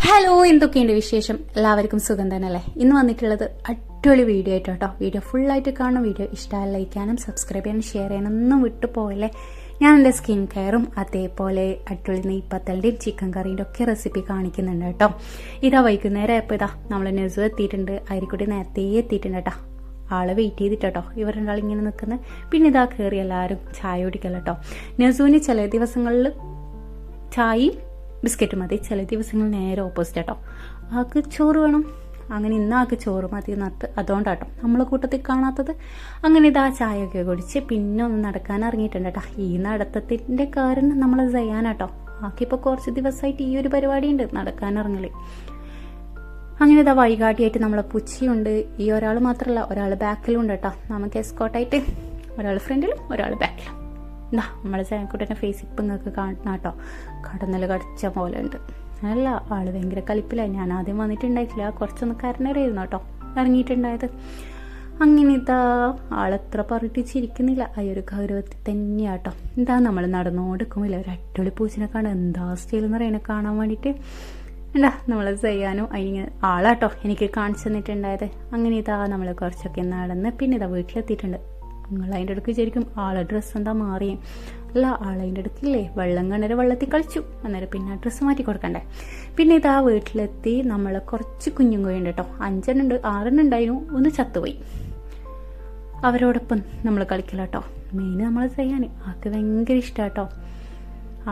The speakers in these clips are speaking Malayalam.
ഹലോ, എന്തൊക്കെയുണ്ട് വിശേഷം? എല്ലാവർക്കും സുഖം തന്നെയല്ലേ? ഇന്ന് വന്നിട്ടുള്ളത് അടിപൊളി വീഡിയോ ആയിട്ട് കേട്ടോ. വീഡിയോ ഫുള്ളായിട്ട് കാണും. വീഡിയോ ഇഷ്ടമായി ലൈക്കാനും സബ്സ്ക്രൈബ് ചെയ്യാനും ഷെയർ ചെയ്യാനും ഒന്നും വിട്ടുപോകല്ലേ. ഞാൻ എൻ്റെ സ്കിൻ കെയറും അതേപോലെ അടിപൊളി നെയ്പ്പത്തലിൻ്റെയും ചിക്കൻ കറീൻ്റെ ഒക്കെ റെസിപ്പി കാണിക്കുന്നുണ്ട് കേട്ടോ. ഇതാ വൈകുന്നേരം ആയപ്പോൾ ഇതാ നമ്മൾ നെസു എത്തിയിട്ടുണ്ട്. അരിക്കുട്ടി നേരത്തെ എത്തിയിട്ടുണ്ട് കേട്ടോ. ആളെ വെയിറ്റ് ചെയ്തിട്ടോ ഇവർ രണ്ടാളിങ്ങനെ നിൽക്കുന്നത്. പിന്നെ ഇതാ കയറി എല്ലാവരും ചായ കുടിക്കല്ലോ കേട്ടോ. നെസുവിന് ചില ദിവസങ്ങളിൽ ചായയും ബിസ്ക്കറ്റ് മതി, ചില ദിവസങ്ങൾ നേരെ ഓപ്പോസിറ്റ് കേട്ടോ. ആൾക്ക് ചോറ് വേണം. അങ്ങനെ ഇന്ന് ആൾക്ക് ചോറ് മതി നത്ത്. അതുകൊണ്ടാട്ടോ നമ്മളെ കൂട്ടത്തിൽ കാണാത്തത്. അങ്ങനെ ഇതാ ചായയൊക്കെ കുടിച്ച് പിന്നെ ഒന്ന് നടക്കാൻ ഇറങ്ങിയിട്ടുണ്ട് കേട്ടോ. ഈ നടത്തത്തിൻ്റെ കാരണം നമ്മൾ ചെയ്യാനാട്ടോ. ആക്കിപ്പോൾ കുറച്ച് ദിവസമായിട്ട് ഈ ഒരു പരിപാടി ഉണ്ട്, നടക്കാൻ ഇറങ്ങല്. അങ്ങനെ ഇതാ വൈകാട്ടിയായിട്ട് നമ്മളെ പുച്ചിയുണ്ട്. ഈ ഒരാൾ മാത്രമല്ല, ഒരാൾ ബാക്കിലും ഉണ്ട് കേട്ടോ. നമുക്ക് എസ്കോട്ടായിട്ട് ഒരാൾ ഫ്രണ്ടിലും ഒരാൾ ബാക്കിലും. എന്താ നമ്മളെ ചായക്കൂട്ടൻ്റെ ഫേസ് ഇപ്പം നിങ്ങൾക്ക് കാണണം കേട്ടോ. കടന്നൽ കടിച്ച പോലെ ഉണ്ട്. അല്ല, ആള് ഭയങ്കര കളിപ്പിലായി. ഞാൻ ആദ്യം വന്നിട്ടുണ്ടായിട്ടില്ല, കുറച്ചൊന്ന് കരനേരായിരുന്നു കേട്ടോ ഇറങ്ങിയിട്ടുണ്ടായത്. അങ്ങനെ ഇതാ ആളെത്ര പറഞ്ഞിട്ട് ചിരിക്കുന്നില്ല. ആ ഒരു ഗൗരവത്തിൽ തന്നെയാട്ടോ. എന്താ നമ്മൾ നടന്നുകൊടുക്കുമില്ല, ഒരു അടിപൊളി പൂച്ചിനെ കാണാൻ എന്താ സ്റ്റൈൽ എന്ന് പറയുന്നത് കാണാൻ വേണ്ടിയിട്ട്. എന്താ നമ്മൾ ചെയ്യാനും അതിന് ആളാട്ടോ എനിക്ക് കാണിച്ചു തന്നിട്ടുണ്ടായത്. അങ്ങനെ ഇതാ നമ്മൾ കുറച്ചൊക്കെ നടന്ന് പിന്നെ ഇതാ വീട്ടിലെത്തിയിട്ടുണ്ട്. നിങ്ങൾ അതിൻ്റെ അടുക്ക് ശരിക്കും ആളെ ഡ്രസ്സ് എന്താ മാറിയേ? അല്ല, ആളതിൻ്റെ അടുക്കില്ലേ വെള്ളം കണ്ടര വെള്ളത്തിൽ കളിച്ചു. അന്നേരം പിന്നെ ഡ്രസ്സ് മാറ്റി കൊടുക്കണ്ടേ. പിന്നെ ഇതാ വീട്ടിലെത്തി. നമ്മൾ കുറച്ച് കുഞ്ഞും കോഴിയുണ്ട് കേട്ടോ. 5 ഉണ്ട്, 6 ഉണ്ടായിരുന്നു. ഒന്ന് ചത്തുപോയി. അവരോടൊപ്പം നമ്മൾ കളിക്കലാട്ടോ. മെയിൻ നമ്മൾ ചെയ്യാൻ ആൾക്ക് ഭയങ്കര ഇഷ്ടമാട്ടോ.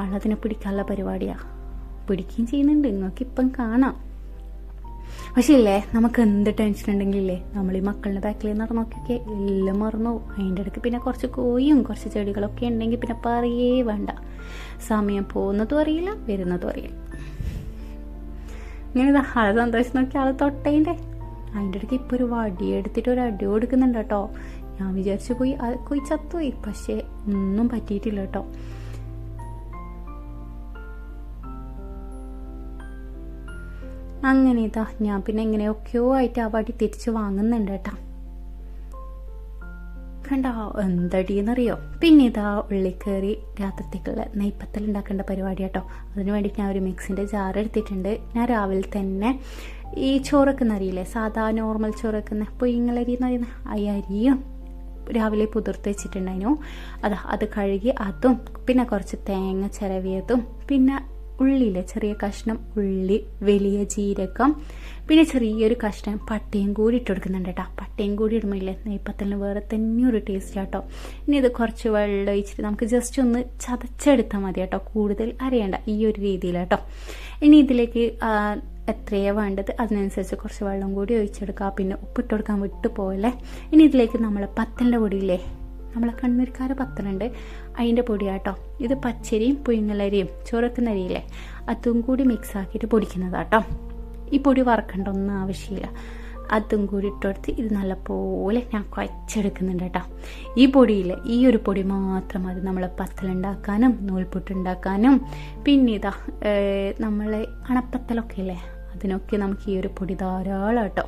ആളതിനെ പിടിക്കാനുള്ള പരിപാടിയാണ്. പിടിക്കുകയും ചെയ്യുന്നുണ്ട്, നിങ്ങൾക്കിപ്പം കാണാം. പക്ഷേ ഇല്ലേ, നമുക്ക് എന്ത് ടെൻഷൻ ഉണ്ടെങ്കിലേ നമ്മൾ ഈ മക്കളുടെ ബാക്കിൽ നടന്നൊക്കെ എല്ലാം മറന്നു. അതിൻ്റെ ഇടയ്ക്ക് പിന്നെ കുറച്ച് കോയും കുറച്ച് ചെടികളൊക്കെ ഉണ്ടെങ്കിൽ പിന്നെ പറയേ വേണ്ട. സമയം പോകുന്നതും അറിയില്ല, വരുന്നതും അറിയില്ല. ഇങ്ങനെ ആളെ സന്തോഷം നോക്കി ആളെ തൊട്ടേൻ്റെ. അതിൻ്റെ ഇടയ്ക്ക് ഇപ്പോൾ ഒരു വടി എടുത്തിട്ട് ഒരു അടി കൊടുക്കുന്നുണ്ട് കേട്ടോ. ഞാൻ വിചാരിച്ചു പോയി ചത്തുപോയി, പക്ഷേ ഒന്നും പറ്റിയിട്ടില്ല കേട്ടോ. അങ്ങനെ ഇതാ ഞാൻ പിന്നെ എങ്ങനെയൊക്കെയോ ആയിട്ട് ആ വടി തിരിച്ച് വാങ്ങുന്നുണ്ട് കേട്ടോ. കണ്ടോ എന്തടിയെന്നറിയോ? പിന്നെ ഇതാ ഉള്ളി കയറി രാത്രിത്തേക്കുള്ള നെയ്പ്പത്തൽ ഉണ്ടാക്കേണ്ട പരിപാടി കേട്ടോ. അതിന് വേണ്ടിയിട്ട് ഞാൻ ഒരു മിക്സിൻ്റെ ജാർ എടുത്തിട്ടുണ്ട്. ഞാൻ രാവിലെ തന്നെ ഈ ചോറൊക്കെ അറിയില്ലേ, സാധാ നോർമൽ ചോറൊക്കെ പൊയ്യങ്ങളരി എന്ന് പറയുന്ന ഈ അരിയും രാവിലെ പുതിർത്ത് വെച്ചിട്ടുണ്ടായിരുന്നു. അത് കഴുകി അതും പിന്നെ കുറച്ച് തേങ്ങ ചിരവിയതും പിന്നെ ഉള്ളിയിലെ ചെറിയ കഷ്ണം ഉള്ളി, വലിയ ജീരകം, പിന്നെ ചെറിയൊരു കഷ്ണം പട്ടയും കൂടി ഇട്ട് കൊടുക്കുന്നുണ്ട് കേട്ടോ. പട്ടയും കൂടി ഇടുമ്പോൾ ഇല്ലേ നെയ്പ്പത്തലിന് വേറെ തന്നെ ഒരു ടേസ്റ്റ് കേട്ടോ. ഇനി ഇത് കുറച്ച് വെള്ളം ഒഴിച്ചിട്ട് നമുക്ക് ജസ്റ്റ് ഒന്ന് ചതച്ചെടുത്താൽ മതി കേട്ടോ. കൂടുതൽ അരയണ്ട, ഈ ഒരു രീതിയിൽ കേട്ടോ. ഇനി ഇതിലേക്ക് എത്രയോ വേണ്ടത് അതിനനുസരിച്ച് കുറച്ച് വെള്ളം കൂടി ഒഴിച്ചെടുക്കുക. പിന്നെ ഉപ്പിട്ട് കൊടുക്കാൻ വിട്ടു പോകല്ലേ. ഇനി ഇതിലേക്ക് നമ്മൾ പത്തലിൻ്റെ പൊടിയില്ലേ, നമ്മളെ കണ്ണൂർക്കാര പത്തലുണ്ട്, അതിൻ്റെ പൊടിയാട്ടോ. ഇത് പച്ചരിയും പുഴുങ്ങലരിയും ചോറക്കുന്ന അരിയില്ലേ, അതും കൂടി മിക്സ് ആക്കിയിട്ട് പൊടിക്കുന്നതാട്ടോ. ഈ പൊടി വറക്കേണ്ട ഒന്നും ആവശ്യമില്ല. അതും കൂടി ഇട്ടുകൊടുത്ത് ഇത് നല്ലപോലെ ഞാൻ കുഴച്ചെടുക്കുന്നുണ്ട് കേട്ടോ. ഈ പൊടിയില്ലേ, ഈ ഒരു പൊടി മാത്രം മതി നമ്മൾ പത്തലുണ്ടാക്കാനും നൂൽപുട്ടുണ്ടാക്കാനും പിന്നെ ഇതാ നമ്മളെ അണപ്പത്തലൊക്കെ ഇല്ലേ, അതിനൊക്കെ നമുക്ക് ഈ ഒരു പൊടി ധാരാളം കേട്ടോ.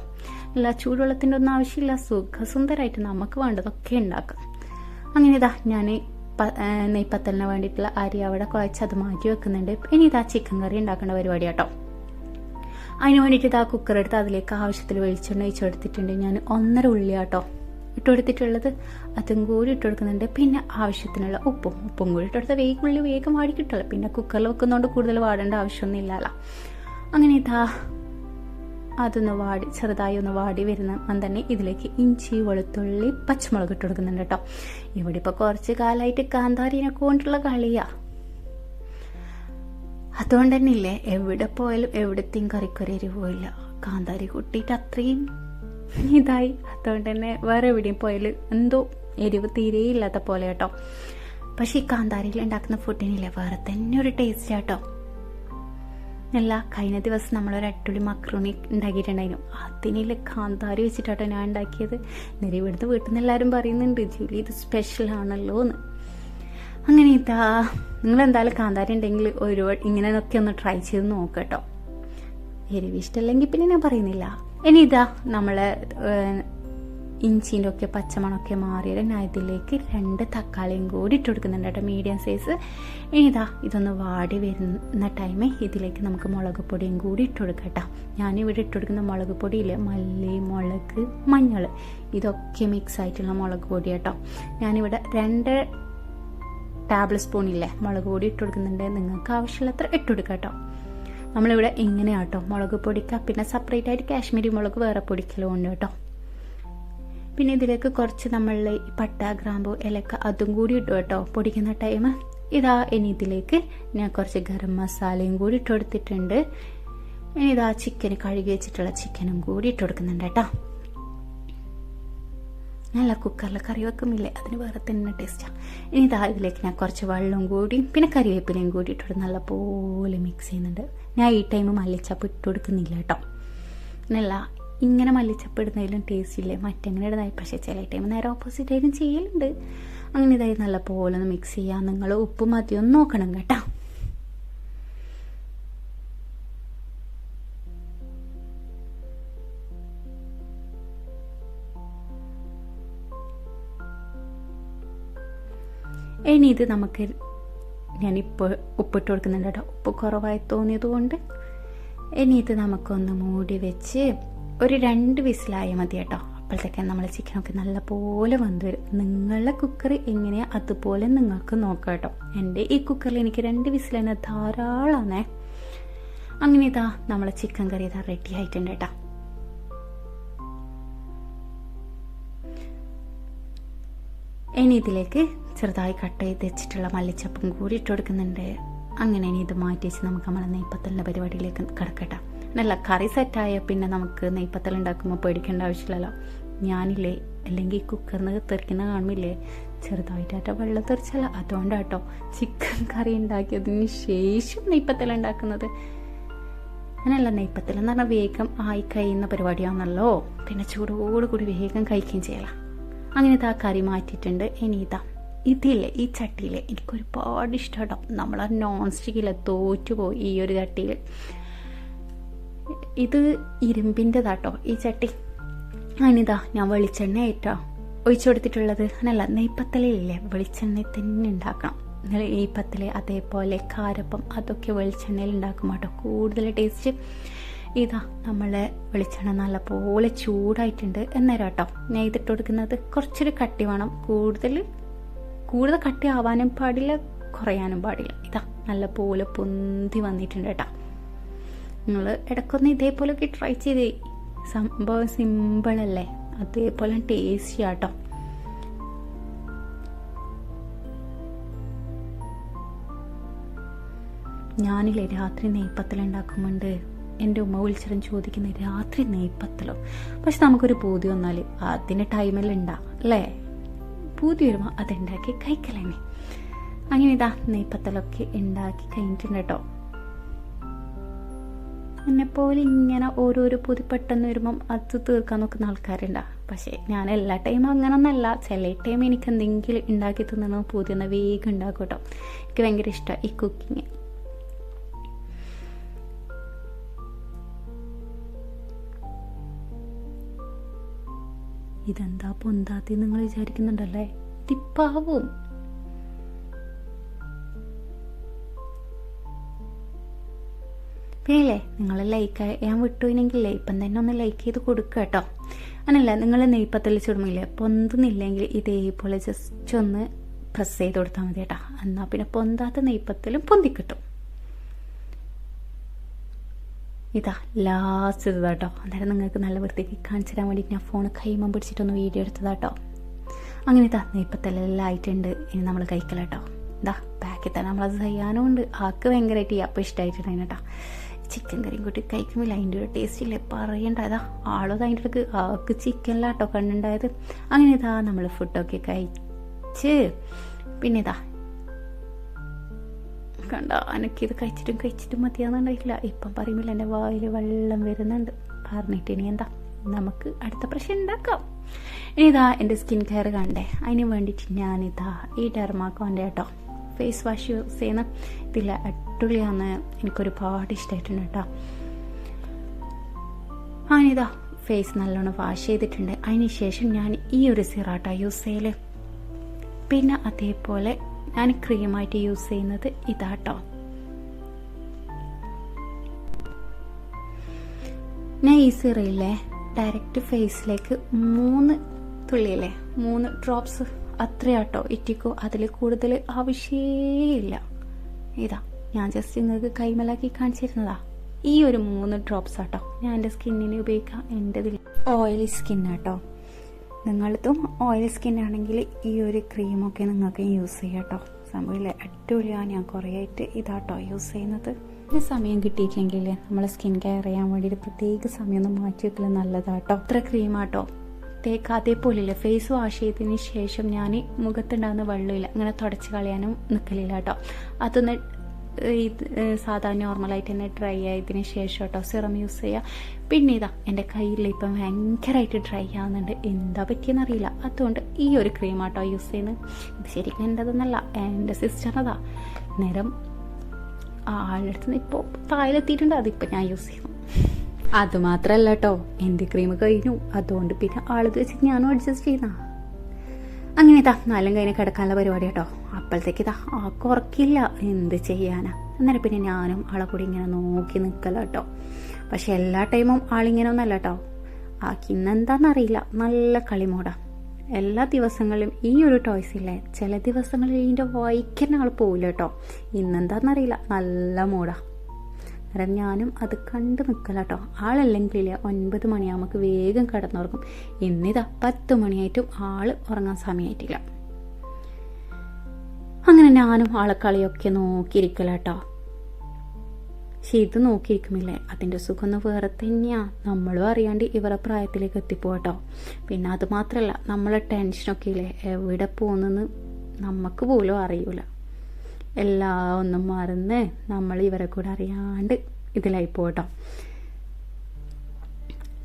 അല്ല, ചൂടുവെള്ളത്തിൻ്റെ ഒന്നും ആവശ്യമില്ല. സുഖസുന്ദരമായിട്ട് നമുക്ക് വേണ്ടതൊക്കെ ഉണ്ടാക്കാം. അങ്ങനെ ഇതാ ഞാൻ നെയ്പ്പത്തലിന് വേണ്ടിയിട്ടുള്ള അരി അവിടെ കുഴച്ച് അത് മാറ്റി വെക്കുന്നുണ്ട്. ഇനി ഇതാ ചിക്കൻ കറി ഉണ്ടാക്കേണ്ട പരിപാടി കേട്ടോ. അതിന് വേണ്ടിയിട്ട് ഇതാ കുക്കർ എടുത്ത് അതിലേക്ക് ആവശ്യത്തിൽ വെളിച്ചെണ്ണ ഒഴിച്ചെടുത്തിട്ടുണ്ട്. ഞാൻ 1.5 ഉള്ളി കേട്ടോ ഇട്ടുകൊടുത്തിട്ടുള്ളത്. അതും കൂടി ഇട്ട് കൊടുക്കുന്നുണ്ട്. പിന്നെ ആവശ്യത്തിനുള്ള ഉപ്പും കൂടി ഇട്ടെടുത്ത് ഉള്ളി വേഗം വാടി കിട്ടുമല്ലോ. പിന്നെ കുക്കറിൽ വെക്കുന്നതുകൊണ്ട് കൂടുതൽ വാടേണ്ട ആവശ്യമൊന്നും ഇല്ലല്ലോ. അങ്ങനെ ഇതാ അതൊന്ന് ചെറുതായി ഒന്ന് വാടി വരുന്ന തന്നെ ഇതിലേക്ക് ഇഞ്ചി, വെളുത്തുള്ളി, പച്ചമുളക് ഇട്ട് കൊടുക്കുന്നുണ്ട് കേട്ടോ. ഇവിടെ ഇപ്പോൾ കുറച്ച് കാലമായിട്ട് കാന്താരിനെ കൊണ്ടുള്ള കളിയാ. അതുകൊണ്ട് തന്നെ ഇല്ലേ, എവിടെ പോയാലും എവിടത്തെയും കറിക്കൊരു എരിവില്ല. കാന്താരി കൂട്ടിയിട്ട് അത്രയും ഇതായി. അതുകൊണ്ട് തന്നെ വേറെ എവിടെയും പോയാലും എന്തോ എരിവ് തീരെ ഇല്ലാത്ത പോലെ കേട്ടോ. പക്ഷേ ഈ കാന്താരിയിൽ ഉണ്ടാക്കുന്ന ഫുഡിനില്ലേ വേറെ തന്നെ ഒരു ടേസ്റ്റ് കേട്ടോ. അല്ല, കഴിഞ്ഞ ദിവസം നമ്മളൊരു അടിപൊളി മക്രോണി ഉണ്ടാക്കിയിട്ടുണ്ടായിരുന്നു. അതിനില്ല കാന്താരി വെച്ചിട്ടാട്ടോ ഞാൻ ഉണ്ടാക്കിയത്. നേരെ ഇവിടുത്തെ വീട്ടിൽ നിന്ന് എല്ലാവരും പറയുന്നുണ്ട്, ജൂലി ഇത് സ്പെഷ്യൽ ആണല്ലോ എന്ന്. അങ്ങനെ ഇതാ നിങ്ങളെന്തായാലും കാന്താരി ഉണ്ടെങ്കിൽ ഇങ്ങനെയൊക്കെ ഒന്ന് ട്രൈ ചെയ്ത് നോക്കട്ടോ. എരിവ് ഇഷ്ടമല്ലെങ്കിൽ പിന്നെ ഞാൻ പറയുന്നില്ല. ഇനി ഇതാ നമ്മളെ ഇഞ്ചിൻ്റെ ഒക്കെ പച്ചമണമൊക്കെ മാറിയാൽ ഞാൻ ഇതിലേക്ക് 2 തക്കാളിയും കൂടി ഇട്ട് കൊടുക്കുന്നുണ്ട് കേട്ടോ, മീഡിയം സൈസ്. ഇനി ഇതൊന്ന് വാടി വരുന്ന ടൈമിൽ ഇതിലേക്ക് നമുക്ക് മുളക് പൊടിയും കൂടി ഇട്ട് കൊടുക്കാം കേട്ടോ. ഞാനിവിടെ ഇട്ട് കൊടുക്കുന്ന മുളക് പൊടിയില്ലേ, മല്ലി, മുളക്, മഞ്ഞൾ, ഇതൊക്കെ മിക്സ് ആയിട്ടുള്ള മുളക് പൊടി കേട്ടോ. ഞാനിവിടെ 2 ടേബിൾ സ്പൂണില്ലേ മുളക് പൊടി ഇട്ട് കൊടുക്കുന്നുണ്ട്. നിങ്ങൾക്ക് ആവശ്യമുള്ളത്ര ഇട്ട് കൊടുക്കാം കേട്ടോ. നമ്മളിവിടെ ഇങ്ങനെയാട്ടോ മുളക് പൊടിക്കുക. പിന്നെ സെപ്പറേറ്റ് ആയിട്ട് കാശ്മീരി മുളക് വേറെ പൊടിക്കലും ഉണ്ട് കേട്ടോ. പിന്നെ ഇതിലേക്ക് കുറച്ച് നമ്മൾ ഈ പട്ട, ഗ്രാമ്പു, ഏലക്ക അതും കൂടി ഇട്ടു കേട്ടോ പൊടിക്കുന്ന ടൈം. ഇനി ഇതിലേക്ക് ഞാൻ കുറച്ച് ഗരം മസാലയും കൂടി ഇട്ട് കൊടുത്തിട്ടുണ്ട്. ഇനി ചിക്കൻ കഴുകി വെച്ചിട്ടുള്ള ചിക്കനും കൂടി ഇട്ട് കൊടുക്കുന്നുണ്ട് കേട്ടോ. നല്ല കുക്കറിൽ കറി വെക്കുമില്ലേ, അതിന് വേറെ തന്നെ ടേസ്റ്റാണ്. ഇനി ഇതിലേക്ക് ഞാൻ കുറച്ച് വെള്ളവും കൂടി പിന്നെ കറിവേപ്പിലയും കൂടി ഇട്ടിട്ട് നല്ലപോലെ മിക്സ് ചെയ്യുന്നുണ്ട്. ഞാൻ ഈ ടൈം മല്ലിച്ചപ്പ് ഇട്ട് കൊടുക്കുന്നില്ല കേട്ടോ. നല്ല ഇങ്ങനെ മല്ലിച്ചപ്പ് ഇടുന്നതിലും ടേസ്റ്റ് ഇല്ലേ മറ്റെങ്ങനെ ഇടുന്നതായി. പക്ഷേ ചില ടൈം നേരെ ഓപ്പോസിറ്റ് ആയിട്ടും ചെയ്യലുണ്ട്. അങ്ങനെ ഇതായി നല്ലപോലെ ഒന്ന് മിക്സ് ചെയ്യാം. നിങ്ങൾ ഉപ്പ് മതിയൊന്ന് നോക്കണം കേട്ടോ. ഇനി ഇത് നമുക്ക് ഞാനിപ്പോൾ ഉപ്പിട്ട് കൊടുക്കുന്നുണ്ട് കേട്ടോ. ഉപ്പ് കുറവായി തോന്നിയത് കൊണ്ട് ഇനി ഇത് നമുക്കൊന്ന് മൂടി വെച്ച് ഒരു 2 വിസിലായാൽ മതി കേട്ടോ. അപ്പോഴത്തേക്കും നമ്മൾ ചിക്കനൊക്കെ നല്ലപോലെ വെന്ത് വരും. നിങ്ങളുടെ കുക്കർ എങ്ങനെയാണ് അതുപോലെ നിങ്ങൾക്ക് നോക്കാം കേട്ടോ. എൻ്റെ ഈ കുക്കറിൽ എനിക്ക് 2 വിസിൽ തന്നെ ധാരാളമാണേ. അങ്ങനെ നമ്മളെ ചിക്കൻ കറി റെഡി ആയിട്ടുണ്ട് കേട്ടോ. ഇനി ഇതിലേക്ക് ചെറുതായി കട്ട് ചെയ്ത് വെച്ചിട്ടുള്ള മല്ലിച്ചപ്പും കൂടി ഇട്ട് കൊടുക്കുന്നുണ്ട്. അങ്ങനെ ഇനി ഇത് മാറ്റി വെച്ച് നമുക്ക് നമ്മളെ നെയ്പ്പത്തലിൻ്റെ പരിപാടിയിലേക്ക് കിടക്കട്ടെ. നല്ല കറി സെറ്റായ പിന്നെ നമുക്ക് നെയ്പ്പത്തൽ ഉണ്ടാക്കുമ്പോൾ പേടിക്കേണ്ട ആവശ്യമില്ലല്ലോ. ഞാനില്ലേ അല്ലെങ്കിൽ കുക്കറിൽ നിന്ന് തെറിക്കുന്ന കാണുമില്ലേ, ചെറുതായിട്ടാട്ടോ വെള്ളം തെറിച്ചല്ല. അതുകൊണ്ടാട്ടോ ചിക്കൻ കറി ഉണ്ടാക്കിയതിന് ശേഷം നെയ്പ്പത്തൽ ഉണ്ടാക്കുന്നത്. അങ്ങനെയല്ല, നെയ്പ്പത്തൽ എന്ന് പറഞ്ഞാൽ വേഗം ആയി കഴിയുന്ന പരിപാടിയാണല്ലോ. പിന്നെ ചൂടോടുകൂടി വേഗം കഴിക്കുകയും ചെയ്യலாம். അങ്ങനെ കറി മാറ്റിയിട്ടുണ്ട്. ഇനി ഇതില്ലേ ഈ ചട്ടിയിലെ എനിക്കൊരുപാട് ഇഷ്ടം കേട്ടോ. നമ്മളാ നോൺ സ്റ്റിക്കില്ല തോറ്റുപോയി ഈ ഒരു ചട്ടിയിൽ. ഇത് ഇരുമ്പിൻ്റെതാട്ടോ ഈ ചട്ടി. അതിനിതാ ഞാൻ വെളിച്ചെണ്ണ ആയിട്ടോ ഒഴിച്ചു കൊടുത്തിട്ടുള്ളത്. അങ്ങനല്ല, നെയ്പ്പത്തലയില്ലേ വെളിച്ചെണ്ണ തന്നെ ഉണ്ടാക്കണം. നെയ്പ്പത്തല അതേപോലെ കാരപ്പം അതൊക്കെ വെളിച്ചെണ്ണയിൽ ഉണ്ടാക്കും കേട്ടോ കൂടുതൽ ടേസ്റ്റ്. നമ്മളെ വെളിച്ചെണ്ണ നല്ലപോലെ ചൂടായിട്ടുണ്ട്. എന്നേരം കേട്ടോ ഞാൻ ഇതിട്ട് കൊടുക്കുന്നത്. കുറച്ചൊരു കട്ടി വേണം, കൂടുതൽ കട്ടി ആവാനും പാടില്ല, കുറയാനും പാടില്ല. നല്ലപോലെ പൊന്തി വന്നിട്ടുണ്ട് കേട്ടോ. നിങ്ങൾ ഇടയ്ക്കൊന്ന് ഇതേപോലെയൊക്കെ ട്രൈ ചെയ്തേ. സംഭവം സിമ്പിളല്ലേ, അതേപോലെ ടേസ്റ്റി കേട്ടോ. ഞാനില്ലേ രാത്രി നെയ്പ്പത്തൽ ഉണ്ടാക്കുമ്പോണ്ട് എൻ്റെ ഉമ്മ വിളിച്ചിട്ടും ചോദിക്കുന്നത് രാത്രി നെയ്പ്പത്തലോ. പക്ഷെ നമുക്കൊരു പൂതി വന്നാൽ അതിന് ടൈമിൽ അല്ലേ, പൂതി വരുമ്പോൾ അതുണ്ടാക്കി കഴിക്കലേ. അങ്ങനെ നെയ്പ്പത്തലൊക്കെ ഉണ്ടാക്കി കഴിഞ്ഞിട്ടുണ്ട് കേട്ടോ. എന്നെപ്പോലെ ഇങ്ങനെ ഓരോരോ പൂതി പെട്ടെന്ന് വരുമ്പം അത് തീർക്കാൻ നോക്കുന്ന ആൾക്കാരുണ്ടാ. പക്ഷേ ഞാൻ എല്ലാ ടൈമും അങ്ങനെ ഒന്നല്ല. ചില ടൈം എനിക്ക് എന്തെങ്കിലും ഉണ്ടാക്കി തിന്നണോ പൂതി എന്നാൽ വേഗം ഉണ്ടാക്കും കേട്ടോ. എനിക്ക് ഭയങ്കര ഇഷ്ടമാണ് ഈ കുക്കിങ്. ഇതെന്താ പൊന്താത്തി നിങ്ങൾ വിചാരിക്കുന്നുണ്ടല്ലേ, ഇതിപ്പാവും. പിന്നെയല്ലേ നിങ്ങൾ ലൈക്ക് ഞാൻ വിട്ടുപോയിനെങ്കിലേ ഇപ്പം തന്നെ ഒന്ന് ലൈക്ക് ചെയ്ത് കൊടുക്കുക കേട്ടോ. അങ്ങനല്ല, നിങ്ങൾ നെയ്പ്പത്തൽ ചുടുമില്ലേ പൊന്തുന്നില്ലെങ്കിൽ ഇതേപോലെ ജസ്റ്റ് ഒന്ന് പ്രസ് ചെയ്ത് കൊടുത്താൽ മതി കേട്ടോ. എന്നാൽ പിന്നെ പൊന്താത്ത നെയ്പ്പത്തലും പൊന്തിക്കിട്ടും. ലാസ്റ്റ് കേട്ടോ. അന്നേരം നിങ്ങൾക്ക് നല്ല വൃത്തിക്ക് കാണിച്ചു തരാൻ വേണ്ടിയിട്ട് ഞാൻ ഫോൺ കൈമ പിടിച്ചിട്ടൊന്ന് വീഡിയോ എടുത്തതാട്ടോ. അങ്ങനെ നെയ്പ്പത്തലെല്ലാം ആയിട്ടുണ്ട്. ഇനി നമ്മൾ കഴിക്കലാട്ടോ. പാക്കിൽ തന്നെ നമ്മളത് ചെയ്യാനും ഉണ്ട്. ആൾക്ക് ഭയങ്കരമായിട്ട് ഈ അപ്പം ഇഷ്ടമായിട്ടുണ്ടായിരുന്നു കേട്ടോ. ചിക്കൻ കറിയും കൂട്ടി കഴിക്കുമില്ല, അതിൻ്റെ ഒരു ടേസ്റ്റ് ഇല്ലേ പറയണ്ട. ആളത് അതിൻ്റെ ഇടയ്ക്ക് ആൾക്ക് ചിക്കനിലാട്ടോ കണ്ണുണ്ടായത്. അങ്ങനെ നമ്മൾ ഫുഡൊക്കെ കഴിച്ച് പിന്നെ കണ്ട എനിക്കിത് കഴിച്ചിട്ടും മതിയാന്നുണ്ടായിട്ടില്ല. ഇപ്പം പറയുമില്ല, എൻ്റെ വായിൽ വെള്ളം വരുന്നുണ്ട്. പറഞ്ഞിട്ട് ഇനി നമുക്ക് അടുത്ത പ്രാവശ്യം ഉണ്ടാക്കാം. ഇനി എൻ്റെ സ്കിൻ കെയർ കണ്ടേ, അതിന് വേണ്ടിയിട്ട് ഞാനിതാ ഈ ഡെർമാക്കോൻ്റെ കേട്ടോ ഫേസ് വാഷ് യൂസ് ചെയ്യുന്ന ഇതില്ല. അടിപൊളിയാന്ന്, എനിക്കൊരുപാട് ഇഷ്ടമായിട്ടുണ്ട് കേട്ടോ. ഫേസ് നല്ലോണം വാഷ് ചെയ്തിട്ടുണ്ട്. അതിന് ശേഷം ഞാൻ ഈ ഒരു സിറാട്ടോ യൂസ് ചെയ്യല്. പിന്നെ അതേപോലെ ഞാൻ ക്രീമായിട്ട് യൂസ് ചെയ്യുന്നത് ഇതാട്ടോ. ഞാൻ ഈ സിറയില്ലേ ഡയറക്റ്റ് ഫേസിലേക്ക് 3 തുള്ളിയില്ലേ 3 ഡ്രോപ്സ് അത്രയാട്ടോ ഇറ്റിക്കോ, അതിൽ കൂടുതൽ ആവശ്യമില്ല. ഇതാ ഞാൻ ജസ്റ്റ് നിങ്ങൾക്ക് കൈമലാക്കി കാണിച്ചിരുന്നതാ. ഈ ഒരു 3 ഡ്രോപ്സ് ആട്ടോ ഞാൻ എൻ്റെ സ്കിന്നിന് ഉപയോഗിക്കാം. എൻ്റെ ഓയിലി സ്കിന്നാട്ടോ. നിങ്ങളതും ഓയിലി സ്കിന്നാണെങ്കിൽ ഈ ഒരു ക്രീമൊക്കെ നിങ്ങൾക്ക് യൂസ് ചെയ്യാം കേട്ടോ. സംഭവമില്ലേ അടിപൊളിയാണ്. ഞാൻ കുറേ ആയിട്ട് ഇതാട്ടോ യൂസ് ചെയ്യുന്നത്. ഒരു സമയം കിട്ടിയിട്ടെങ്കിൽ നമ്മളെ സ്കിൻ കെയർ ചെയ്യാൻ വേണ്ടിയിട്ട് പ്രത്യേക സമയമൊന്നും മാറ്റി വെക്കൽ നല്ലതാട്ടോ. ഇത്ര ക്രീമാട്ടോ അതേപോലെ ഫേസ് വാഷ് ചെയ്തതിന് ശേഷം ഞാൻ മുഖത്തുണ്ടാകുന്ന വെള്ളമില്ല അങ്ങനെ തുടച്ച് കളയാനും നിൽക്കലില്ല കേട്ടോ. അതൊന്ന് സാധാ നോർമലായിട്ട് തന്നെ ഡ്രൈ ആയതിന് ശേഷം കേട്ടോ സിറം യൂസ് ചെയ്യുക. പിന്നെ ഇതാ എൻ്റെ കയ്യിൽ ഇപ്പം ഭയങ്കരമായിട്ട് ഡ്രൈ ആവുന്നുണ്ട്, എന്താ പറ്റിയെന്നറിയില്ല. അതുകൊണ്ട് ഈ ഒരു ക്രീമാട്ടോ യൂസ് ചെയ്യുന്നത്. ഇത് ശരിക്കും എൻ്റെതൊന്നല്ല, എൻ്റെ സിസ്റ്ററിനതാ. നേരം ആളുടെ അടുത്ത് നിന്ന് ഇപ്പോൾ താഴെത്തിയിട്ടുണ്ട്, അതിപ്പോൾ ഞാൻ യൂസ് ചെയ്യുന്നു. അതുമാത്രമല്ല കേട്ടോ എൻ്റെ ക്രീം കഴിഞ്ഞു, അതുകൊണ്ട് പിന്നെ ആളത് വെച്ചിട്ട് ഞാനും അഡ്ജസ്റ്റ് ചെയ്യുന്ന. അങ്ങനെ ഇതാ 4 കഴിഞ്ഞ് കിടക്കാനുള്ള പരിപാടി കേട്ടോ. അപ്പോഴത്തേക്ക് ഇതാ കുറക്കില്ല, എന്ത് ചെയ്യാനാ. അന്നേരം പിന്നെ ഞാനും ആളെ കൂടി ഇങ്ങനെ നോക്കി നിൽക്കല കേട്ടോ. പക്ഷെ എല്ലാ ടൈമും ആളിങ്ങനെ ഒന്നല്ല കേട്ടോ. ഇന്നെന്താണെന്നറിയില്ല, നല്ല കളിമോടാ. എല്ലാ ദിവസങ്ങളിലും ഈ ഒരു ടോയ്സ് ഇല്ലേ, ചില ദിവസങ്ങളിൽ ഇതിൻ്റെ വൈക്കന്നെ ആൾ പോവില്ല കേട്ടോ. ഇന്നെന്താണെന്നറിയില്ല, നല്ല മൂടാ. അന്നേരം ഞാനും അത് കണ്ടു നിൽക്കല കേട്ടോ. ആളല്ലെങ്കിൽ 9 മണിയാകുമ്പോൾ നമുക്ക് വേഗം കിടന്നുറങ്ങും. ഇന്നിതാ 10 മണിയായിട്ടും ആള് ഉറങ്ങാൻ സമയമായിട്ടില്ല. അങ്ങനെ ഞാനും ആളെ കളിയൊക്കെ നോക്കിയിരിക്കല കേട്ടോ. പക്ഷെ ഇത് നോക്കിയിരിക്കുമില്ലേ അതിൻ്റെ സുഖം വേറെ തന്നെയാ. നമ്മളും അറിയാണ്ട് ഇവരെ പ്രായത്തിലേക്ക് എത്തിപ്പോട്ടോ. പിന്നെ അത് മാത്രമല്ല നമ്മളെ ടെൻഷനൊക്കെ ഇല്ലേ എവിടെ പോകുന്നെന്ന് നമുക്ക് പോലും അറിയൂല. എല്ലാം ഒന്നും മറന്ന് നമ്മൾ ഇവരെ കൂടെ അറിയാണ്ട് ഇതിലായി പോട്ടോ.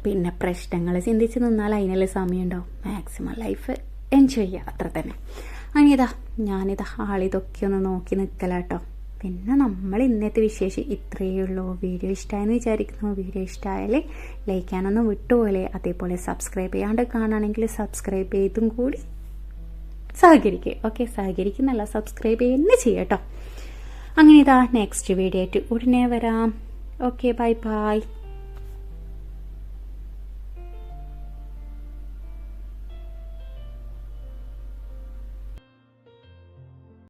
പിന്നെ പ്രശ്നങ്ങൾ ചിന്തിച്ച് നിന്നാൽ അതിനുള്ള സമയമുണ്ടാവും. മാക്സിമം ലൈഫ് എൻജോയ് ചെയ്യുക, അത്ര തന്നെ. അങ്ങനെതാ ഞാനിതാ ആളിതൊക്കെ ഒന്ന് നോക്കി നിൽക്കലാട്ടോ. പിന്നെ നമ്മൾ ഇന്നത്തെ വിശേഷം ഇത്രയേ ഉള്ളൂ. വീഡിയോ ഇഷ്ടമായെന്ന് വിചാരിക്കുന്നു. വീഡിയോ ഇഷ്ടമായാൽ ലൈക്ക് ചെയ്യാനൊന്നും വിട്ടുപോലെ. അതേപോലെ സബ്സ്ക്രൈബ് ചെയ്യാണ്ട് കാണുകയാണെങ്കിൽ സബ്സ്ക്രൈബ് ചെയ്തും കൂടി സഹകരിക്കുക. ഓക്കെ, സഹകരിക്കുന്നല്ല, സബ്സ്ക്രൈബ് ചെയ്യുന്ന ചെയ്യാം കേട്ടോ. അങ്ങനെ ഇതാ നെക്സ്റ്റ് വീഡിയോ ആയിട്ട് ഉടനെ വരാം. Okay, bye bye.